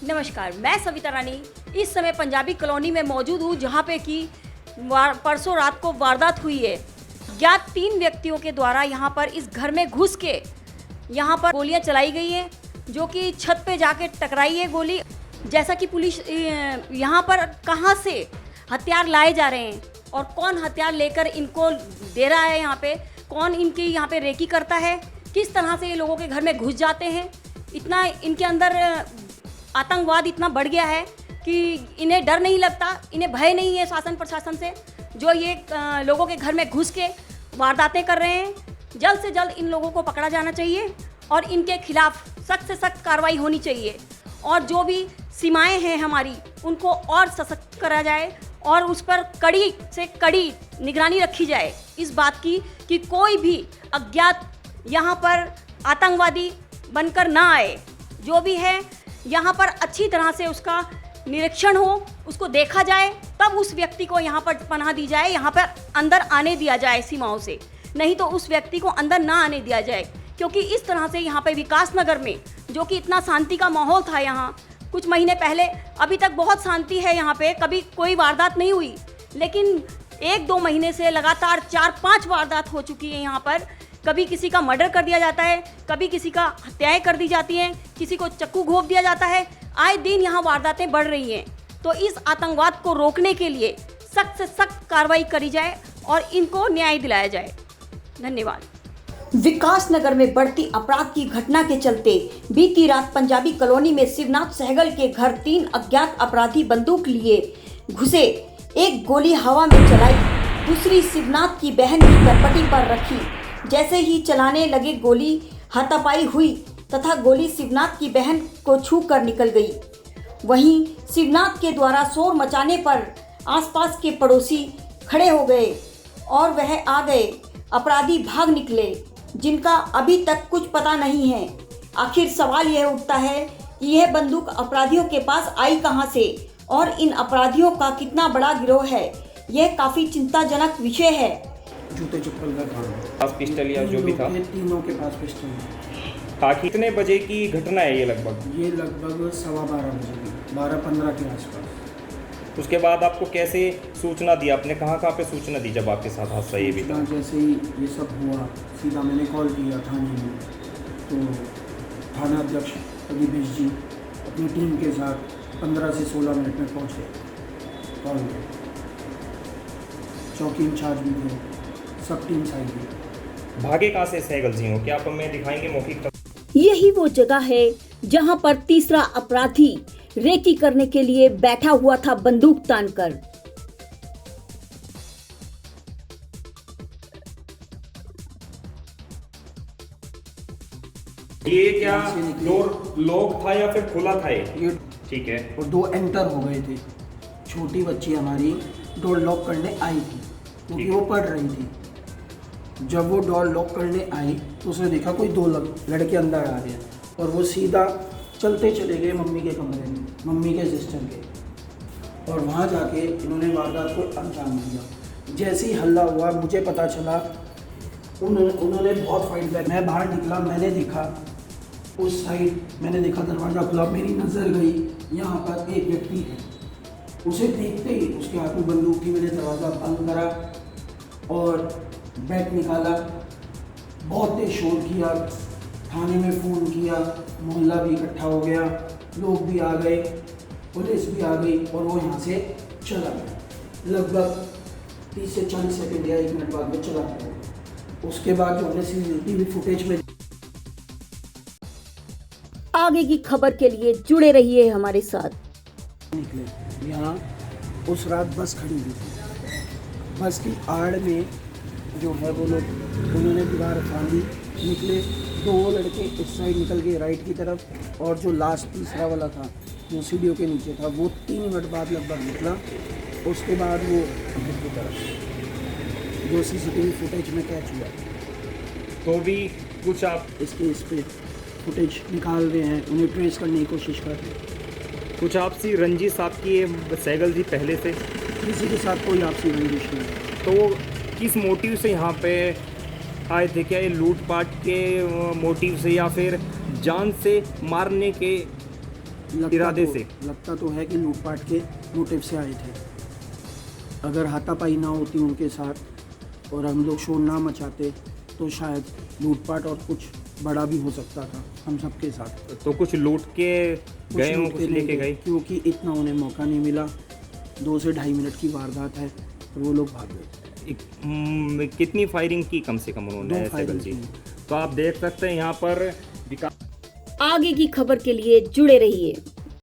नमस्कार, मैं सविता रानी इस समय पंजाबी कॉलोनी में मौजूद हूँ, जहाँ पे कि परसों रात को वारदात हुई है। ज्ञात 3 व्यक्तियों के द्वारा यहाँ पर इस घर में घुस के यहाँ पर गोलियाँ चलाई गई हैं, जो कि छत पे जाके टकराई है गोली। जैसा कि पुलिस यहाँ पर कहाँ से हथियार लाए जा रहे हैं और कौन हथियार लेकर इनको दे रहा है, यहाँ पे कौन इनकी यहाँ पे रेकी करता है, किस तरह से ये लोगों के घर में घुस जाते हैं। इतना इनके अंदर आतंकवाद इतना बढ़ गया है कि इन्हें डर नहीं लगता, इन्हें भय नहीं है शासन प्रशासन से, जो ये लोगों के घर में घुस के वारदातें कर रहे हैं। जल्द से जल्द इन लोगों को पकड़ा जाना चाहिए और इनके खिलाफ सख्त से सख्त कार्रवाई होनी चाहिए और जो भी सीमाएं हैं हमारी उनको और सशक्त करा जाए और उस पर कड़ी से कड़ी निगरानी रखी जाए इस बात की कि कोई भी अज्ञात यहाँ पर आतंकवादी बनकर ना आए। जो भी है यहाँ पर अच्छी तरह से उसका निरीक्षण हो, उसको देखा जाए, तब उस व्यक्ति को यहाँ पर पनाह दी जाए, यहाँ पर अंदर आने दिया जाए सीमाओं से, नहीं तो उस व्यक्ति को अंदर ना आने दिया जाए। क्योंकि इस तरह से यहाँ पे विकास नगर में जो कि इतना शांति का माहौल था, यहाँ कुछ महीने पहले, अभी तक बहुत शांति है, यहाँ पे कभी कोई वारदात नहीं हुई, लेकिन 1-2 महीने से लगातार 4-5 वारदात हो चुकी है यहाँ पर। कभी किसी का मर्डर कर दिया जाता है, कभी किसी का हत्याएं कर दी जाती हैं, किसी को चक्कू घोंप दिया जाता है। आए दिन यहाँ वारदातें बढ़ रही हैं। तो इस आतंकवाद को रोकने के लिए सख्त से सख्त कार्रवाई करी जाए और इनको न्याय दिलाया जाए। धन्यवाद। विकास नगर में बढ़ती अपराध की घटना के चलते बीती रात पंजाबी कॉलोनी में शिवनाथ सहगल के घर 3 अज्ञात अपराधी बंदूक लिए घुसे। एक गोली हवा में चलाई, दूसरी शिवनाथ की बहन की करपटी पर रखी। जैसे ही चलाने लगे गोली हाथापाई हुई तथा गोली शिवनाथ की बहन को छू कर निकल गई। वहीं शिवनाथ के द्वारा शोर मचाने पर आसपास के पड़ोसी खड़े हो गए और वह आ गए। अपराधी भाग निकले, जिनका अभी तक कुछ पता नहीं है। आखिर सवाल यह उठता है कि यह बंदूक अपराधियों के पास आई कहां से और इन अपराधियों का कितना बड़ा गिरोह है। यह काफ़ी चिंताजनक विषय है। जूते चप्पल का था, पास पिस्टल या जो भी था, तीनों के पास पिस्टल है। ताकि कितने बजे की घटना है ये लगभग? ये लगभग 12:15 बजे की, 12:15 के आसपास। उसके बाद आपको कैसे सूचना दी? आपने कहाँ पे सूचना दी जब आपके साथ हादसा ये भी था? जैसे ही ये सब हुआ सीधा मैंने कॉल किया थाने में, तो थाना अध्यक्ष अभिवेश जी अपनी टीम के साथ 15 से 16 मिनट में पहुँचे। कॉल में चौकी इंचार्ज भी थे, सब टीम आई थी। भागे कहाँ से सहगल जी हो? क्या आप हमें दिखाएंगे मौखिक? यही वो जगह है जहां पर तीसरा अपराधी रेकी करने के लिए बैठा हुआ था बंदूक तानकर। ये क्या डोर लॉक था या फिर खुला था ये? ठीक है। और 2 एंटर हो गए थे। छोटी बच्ची हमारी डोर लॉक करने आई थी क्योंकि वो पढ़ रही थी। जब वो डोर लॉक करने आई तो उसने देखा कोई 2 लड़के अंदर आ रहे हैं और वो सीधा चलते चले गए मम्मी के कमरे में, मम्मी के सिस्टर के, और वहाँ जाके इन्होंने वारदात को अंजाम दिया। जैसे ही हल्ला हुआ मुझे पता चला, उन्होंने बहुत फाइट बैक। मैं बाहर निकला, मैंने देखा उस साइड, मैंने देखा दरवाज़ा खुला, मेरी नज़र गई यहाँ पर एक व्यक्ति है। उसे देखते ही उसके हाथ में बंदूक थी। मैंने दरवाज़ा बंद करा और बैट निकाला, बहुत तेज शोर किया, थाने में फ़ोन किया, मोहल्ला भी इकट्ठा हो गया, लोग भी आ गए, पुलिस भी आ गई और वो यहाँ से चला गया। लगभग 30 से 40 सेकंड या 1 मिनट बाद में चला गया। उसके बाद जो हमने CCTV फुटेज में आगे की खबर के लिए जुड़े रहिए हमारे साथ। निकले यहाँ उस रात बस खड़ी हुई थी। बस की आड़ में जो है वो लोग, उन्होंने दीवार फांदी, निकले। 2 लड़के इस साइड निकल गए राइट की तरफ और जो लास्ट तीसरा वाला था जो सीढ़ियों के नीचे था वो 3 मिनट बाद लगभग निकला। उसके बाद वो घर की तरफ जो CCTV फुटेज में कैच हुआ। तो भी कुछ आप इस पे फुटेज निकाल रहे हैं, उन्हें ट्रेस करने की कोशिश कर रहे हैं। कुछ आपसी रंजिश आपकी है सहगल जी पहले से? किसी के साथ कोई आपसी रंजिश नहीं है। तो वो किस मोटिव से यहाँ पे आए थे? क्या ये लूटपाट के मोटिव से या फिर जान से मारने के इरादे से? लगता तो है कि लूटपाट के मोटिव से आए थे। अगर हाथापाई ना होती उनके साथ और हम लोग शोर ना मचाते तो शायद लूटपाट और कुछ बड़ा भी हो सकता था हम सबके साथ। तो कुछ लूट के गए हो, लूट कुछ के लेके नहीं गए? क्योंकि इतना उन्हें मौका नहीं मिला। 2 से ढाई मिनट की वारदात है और वो लोग भाग गए। कितनी फायरिंग की कम से कम उन्होंने 2 सहगल फायरिंग जी? की। तो आप देख सकते हैं यहाँ पर विकास आगे की खबर के लिए जुड़े रहिए।